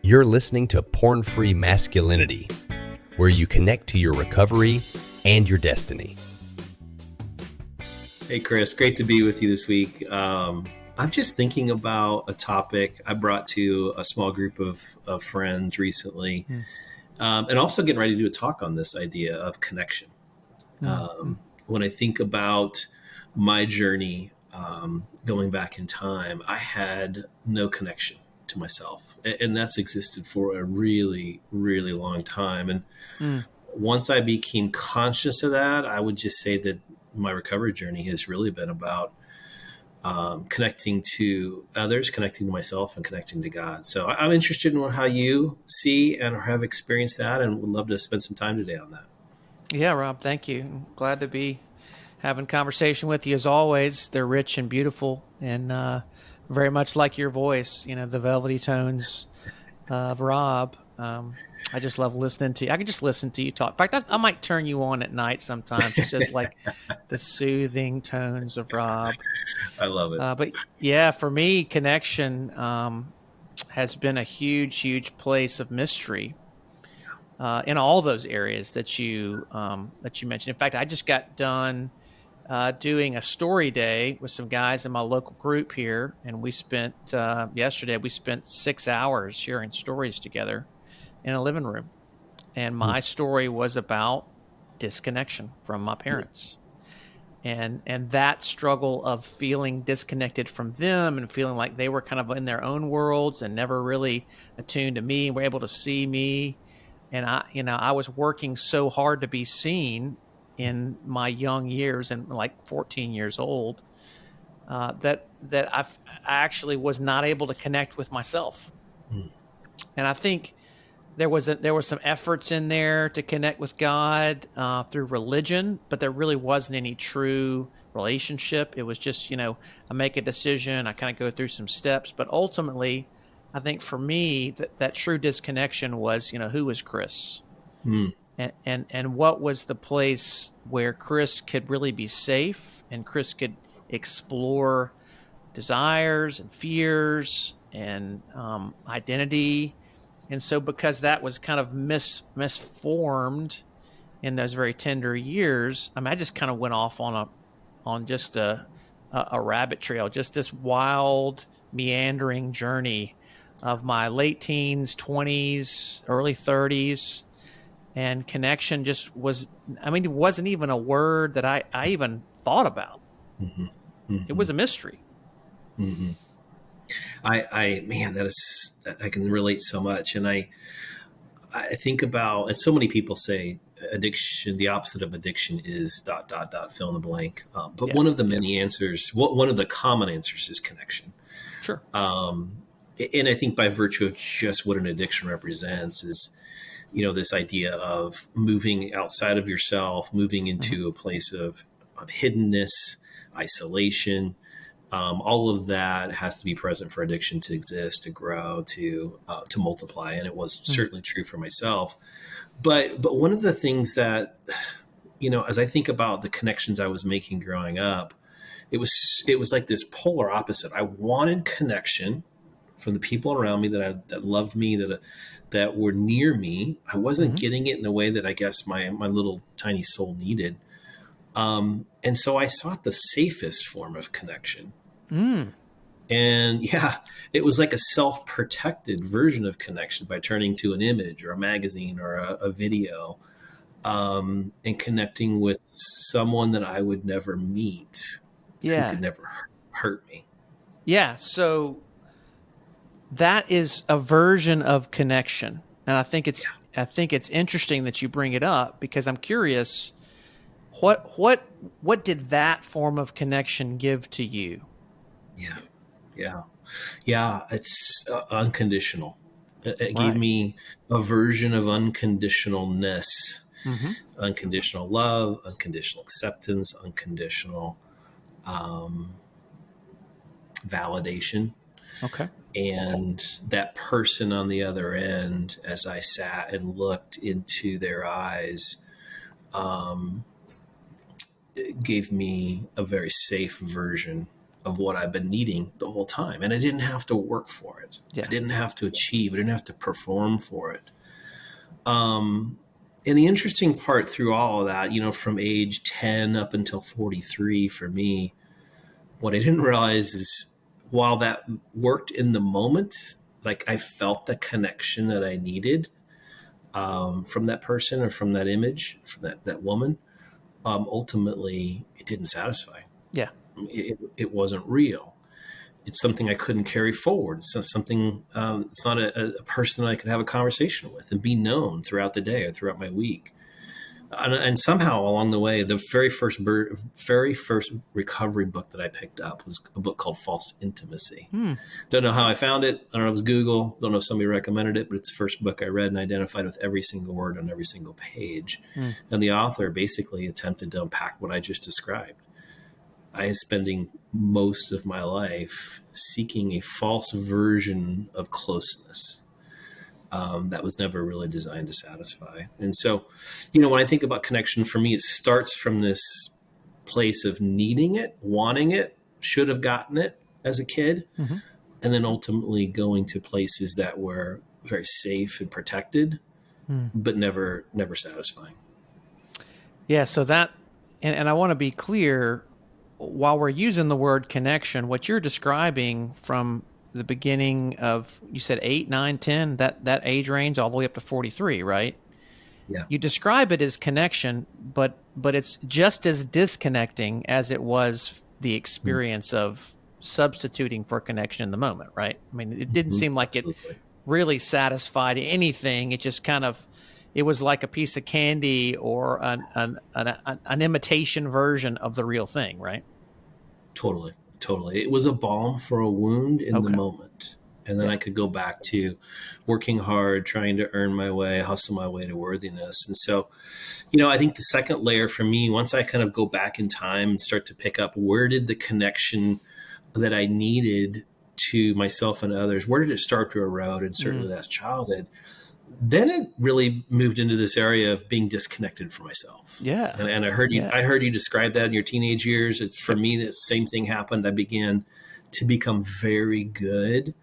You're listening to Porn Free Masculinity, where you connect to your recovery and your destiny. Hey, Chris, great to be with you this week. I'm just thinking about a topic I brought to a small group of friends recently, and also getting ready to do a talk on this idea of connection. When I think about my journey going back in time, I had no connection to myself, and that's existed for a really, really long time. And once I became conscious of that, I would just say that my recovery journey has really been about connecting to others, connecting to myself, and connecting to God. So I'm interested in how you see and have experienced that, and would love to spend some time today on that. Yeah, Rob, thank you. I'm glad to be having conversation with you as always. They're rich and beautiful, and very much like your voice, you know, the velvety tones of Rob. I just love listening to you. I can just listen to you talk. In fact, I might turn you on at night sometimes, just as like the soothing tones of Rob. I love it. But yeah, for me, connection has been a huge, huge place of mystery in all those areas that you mentioned. In fact, I just got done doing a story day with some guys in my local group here, and we spent yesterday. We spent 6 hours sharing stories together in a living room, and my story was about disconnection from my parents, and that struggle of feeling disconnected from them and feeling like they were kind of in their own worlds and never really attuned to me, were able to see me. And I was working so hard to be seen in my young years, and like 14 years old, that I actually was not able to connect with myself. And I think there was some efforts in there to connect with God through religion, but there really wasn't any true relationship. It was just, I make a decision, I kind of go through some steps, but ultimately, I think for me, that true disconnection was, who was Chris? And what was the place where Chris could really be safe and Chris could explore desires and fears and identity. And so because that was kind of misformed in those very tender years, I just kind of went off on just a rabbit trail, just this wild, meandering journey of my late teens, 20s, early 30s. And connection just was, it wasn't even a word that I even thought about. It was a mystery. I can relate so much. And I think about, and so many people say addiction, the opposite of addiction is ... fill in the blank. But one of the many answers, one of the common answers is connection. Sure. And I think by virtue of just what an addiction represents is, this idea of moving outside of yourself, moving into a place of hiddenness, isolation. All of that has to be present for addiction to exist, to grow, to multiply. And it was certainly true for myself. But one of the things that, as I think about the connections I was making growing up, it was like this polar opposite. I wanted connection from the people around me that loved me, that were near me. I wasn't getting it in a way that I guess my little tiny soul needed. And so I sought the safest form of connection. And it was like a self-protected version of connection by turning to an image or a magazine or a video, and connecting with someone that I would never meet, who could never hurt me. Yeah. So that is a version of connection. And I think it's interesting that you bring it up, because I'm curious, what did that form of connection give to you? Yeah. It's unconditional. It gave me a version of unconditionalness, unconditional love, unconditional acceptance, unconditional validation. Okay. And that person on the other end, as I sat and looked into their eyes, it gave me a very safe version of what I've been needing the whole time. And I didn't have to work for it. Yeah. I didn't have to achieve. I didn't have to perform for it. And the interesting part through all of that, from age 10 up until 43 for me, what I didn't realize is while that worked in the moment, like I felt the connection that I needed from that person or from that image, from that woman, ultimately it didn't satisfy. Yeah. It wasn't real. It's something I couldn't carry forward. It's not something, it's not a person I could have a conversation with and be known throughout the day or throughout my week. And somehow along the way, the very first recovery book that I picked up was a book called False Intimacy. Don't know how I found it. I don't know if it was Google. Don't know if somebody recommended it, but it's the first book I read and identified with every single word on every single page. And the author basically attempted to unpack what I just described. I am spending most of my life seeking a false version of closeness that was never really designed to satisfy. And so, when I think about connection, for me, it starts from this place of needing it, wanting it, should have gotten it as a kid, and then ultimately going to places that were very safe and protected, but never satisfying. Yeah. So that, and I want to be clear, while we're using the word connection, what you're describing from the beginning of, you said 8, 9, 10, that age range all the way up to 43, right? Yeah. You describe it as connection, but it's just as disconnecting as it was the experience of substituting for connection in the moment, right? I mean, it didn't seem like Absolutely. it really satisfied anything. It just it was like a piece of candy or an imitation version of the real thing, right? Totally. It was a balm for a wound in the moment. And then I could go back to working hard, trying to earn my way, hustle my way to worthiness. And so, I think the second layer for me, once I kind of go back in time and start to pick up, where did the connection that I needed to myself and others, where did it start to erode? And certainly that's childhood. Then it really moved into this area of being disconnected from myself. Yeah. And I heard you describe that in your teenage years. For me, the same thing happened. I began to become very good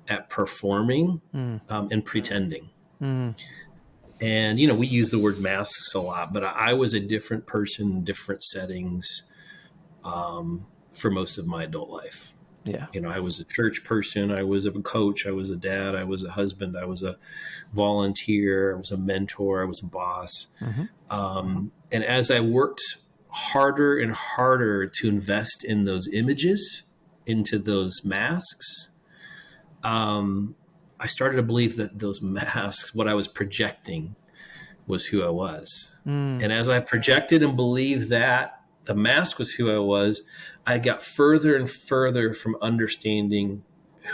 at performing and pretending. And, we use the word masks a lot, but I was a different person in different settings for most of my adult life. Yeah. I was a church person. I was a coach. I was a dad. I was a husband. I was a volunteer. I was a mentor. I was a boss. And as I worked harder and harder to invest in those images, into those masks, I started to believe that those masks, what I was projecting, was who I was. And as I projected and believed that the mask was who I was, I got further and further from understanding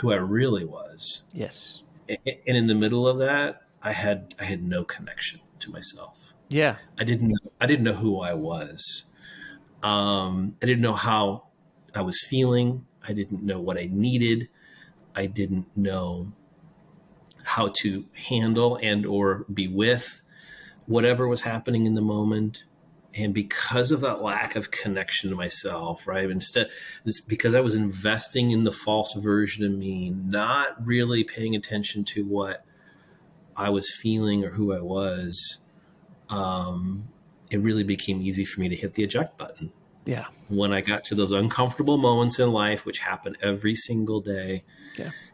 who I really was. Yes. And in the middle of that, I had no connection to myself. Yeah. I didn't know who I was. I didn't know how I was feeling. I didn't know what I needed. I didn't know how to handle and or be with whatever was happening in the moment. And because of that lack of connection to myself, right? It's because I was investing in the false version of me, not really paying attention to what I was feeling or who I was. It really became easy for me to hit the eject button. Yeah. When I got to those uncomfortable moments in life, which happen every single day,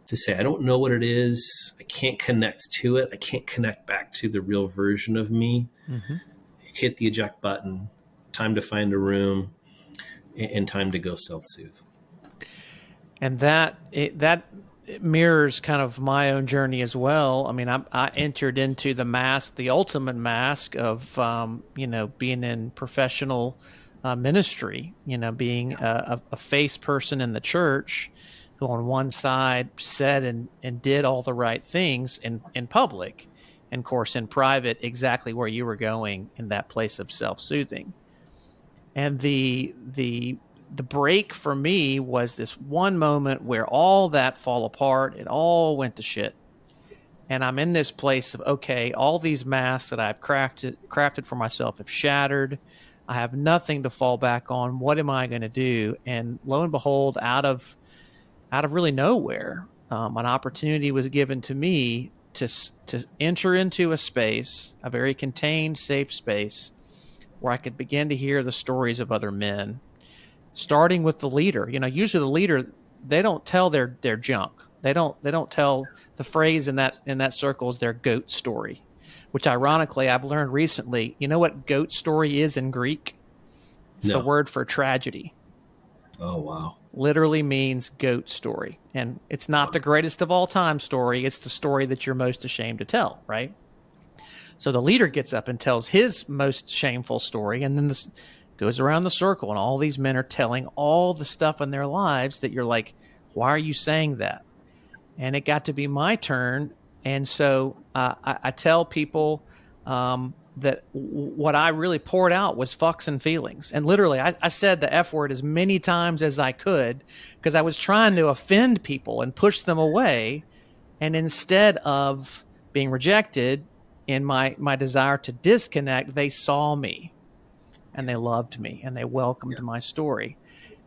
to say, I don't know what it is. I can't connect to it. I can't connect back to the real version of me. Hit the eject button, time to find a room, and time to go self-soothe. And that mirrors kind of my own journey as well. I mean, I entered into the ultimate mask of, being in professional ministry, being a face person in the church who on one side said and did all the right things in public. And of course, in private, exactly where you were going in that place of self-soothing. And the break for me was this one moment where all that fall apart. It all went to shit. And I'm in this place of, okay, all these masks that I've crafted for myself have shattered. I have nothing to fall back on. What am I going to do? And lo and behold, out of really nowhere, an opportunity was given to me to enter into a space, a very contained, safe space, where I could begin to hear the stories of other men, starting with the leader. Usually the leader, they don't tell their junk. They don't tell. The phrase in that circle is their goat story, which ironically I've learned recently. You know what goat story is in Greek? It's the No. word for tragedy. Oh, wow. Literally means goat story. And it's not the greatest of all time story. It's the story that you're most ashamed to tell, right? So the leader gets up and tells his most shameful story, and then this goes around the circle, and all these men are telling all the stuff in their lives that you're like, why are you saying that? And it got to be my turn. And so I tell people that what I really poured out was fucks and feelings. And literally, I said the F word as many times as I could because I was trying to offend people and push them away. And instead of being rejected in my desire to disconnect, they saw me and they loved me and they welcomed my story.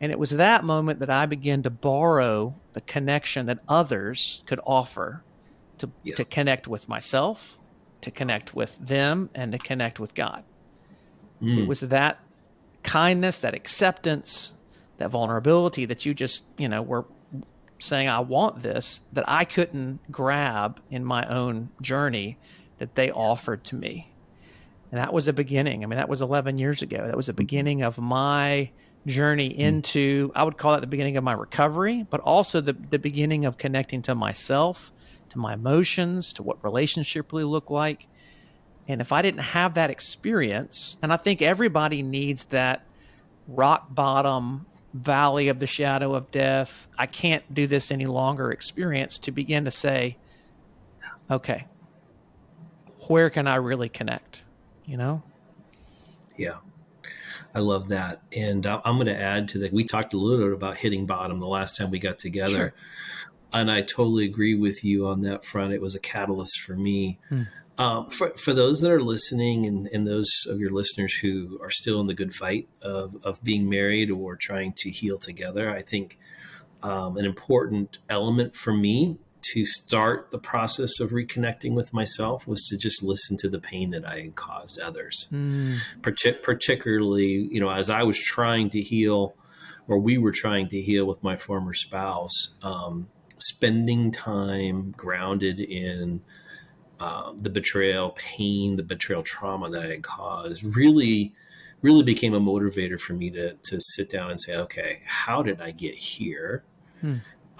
And it was that moment that I began to borrow the connection that others could offer to connect with myself, to connect with them, and to connect with God. It was that kindness, that acceptance, that vulnerability that you just, were saying, I want this, that I couldn't grab in my own journey, that they offered to me. And that was a beginning. I mean, that was 11 years ago. That was a beginning of my journey into, I would call it the beginning of my recovery, but also the beginning of connecting to myself, to my emotions, to what relationship really look like. And if I didn't have that experience, and I think everybody needs that rock bottom, valley of the shadow of death, I can't do this any longer experience, to begin to say, okay, where can I really connect? Yeah. I love that. And I'm going to add to that. We talked a little bit about hitting bottom the last time we got together. Sure. And I totally agree with you on that front. It was a catalyst for me. For those that are listening and those of your listeners who are still in the good fight of being married or trying to heal together, I think an important element for me to start the process of reconnecting with myself was to just listen to the pain that I had caused others. Particularly, as I was trying to heal, or we were trying to heal with my former spouse, spending time grounded in the betrayal pain, the betrayal trauma that I had caused really became a motivator for me to sit down and say, okay, how did I get here?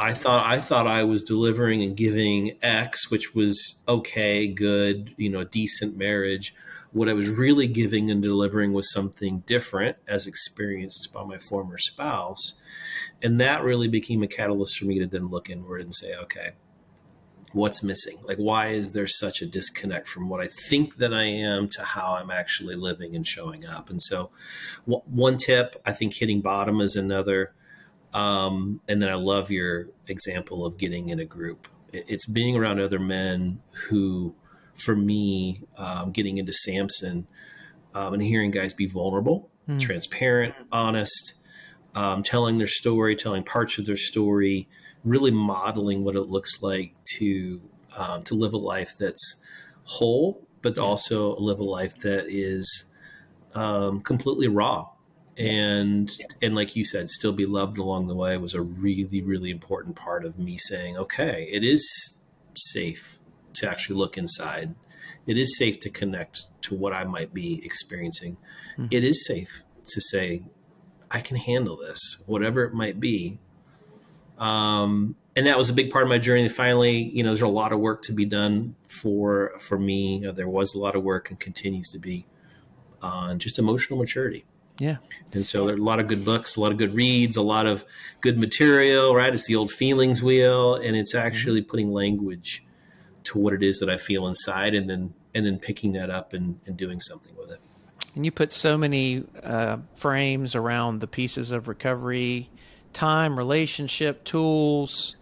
I thought I was delivering and giving X, which was okay, good, decent marriage. What I was really giving and delivering was something different, as experienced by my former spouse. And that really became a catalyst for me to then look inward and say, okay, what's missing? Like, why is there such a disconnect from what I think that I am to how I'm actually living and showing up? And so one tip, I think hitting bottom is another. And then I love your example of getting in a group. It's being around other men who, for me, getting into Samson and hearing guys be vulnerable, transparent, honest, telling their story, telling parts of their story, really modeling what it looks like to live a life that's whole, but also live a life that is completely raw. And like you said, still be loved along the way was a really, really important part of me saying, okay, it is safe to actually look inside. It is safe to connect to what I might be experiencing. It is safe to say, I can handle this, whatever it might be. And that was a big part of my journey. Finally, there's a lot of work to be done for me. There was a lot of work and continues to be on just emotional maturity. Yeah. And so there are a lot of good books, a lot of good reads, a lot of good material, right? It's the old feelings wheel, and it's actually putting language to what it is that I feel inside and then picking that up and doing something with it. And you put so many frames around the pieces of recovery: time, relationship, tools,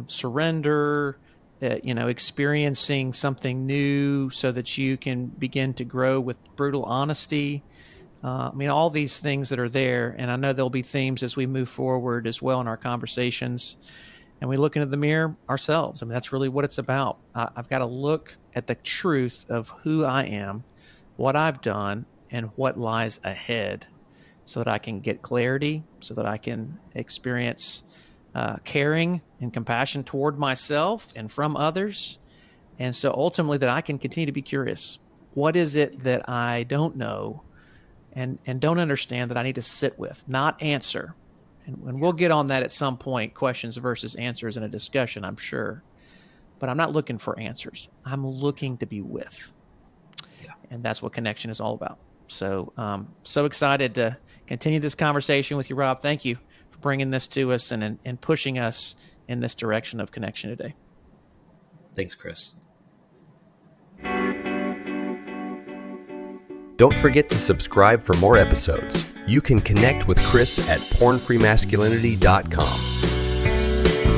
surrender, experiencing something new so that you can begin to grow with brutal honesty. All these things that are there, and I know there'll be themes as we move forward as well in our conversations, and we look into the mirror ourselves. That's really what it's about. I've got to look at the truth of who I am, what I've done, and what lies ahead, so that I can get clarity, so that I can experience caring and compassion toward myself and from others. And so ultimately that I can continue to be curious. What is it that I don't know and don't understand that I need to sit with, not answer? And we'll get on that at some point, questions versus answers in a discussion, I'm sure. But I'm not looking for answers. I'm looking to be with. Yeah. And that's what connection is all about. So so excited to continue this conversation with you, Rob. Thank you for bringing this to us and pushing us in this direction of connection today. Thanks, Chris. Don't forget to subscribe for more episodes. You can connect with Chris at pornfreemasculinity.com.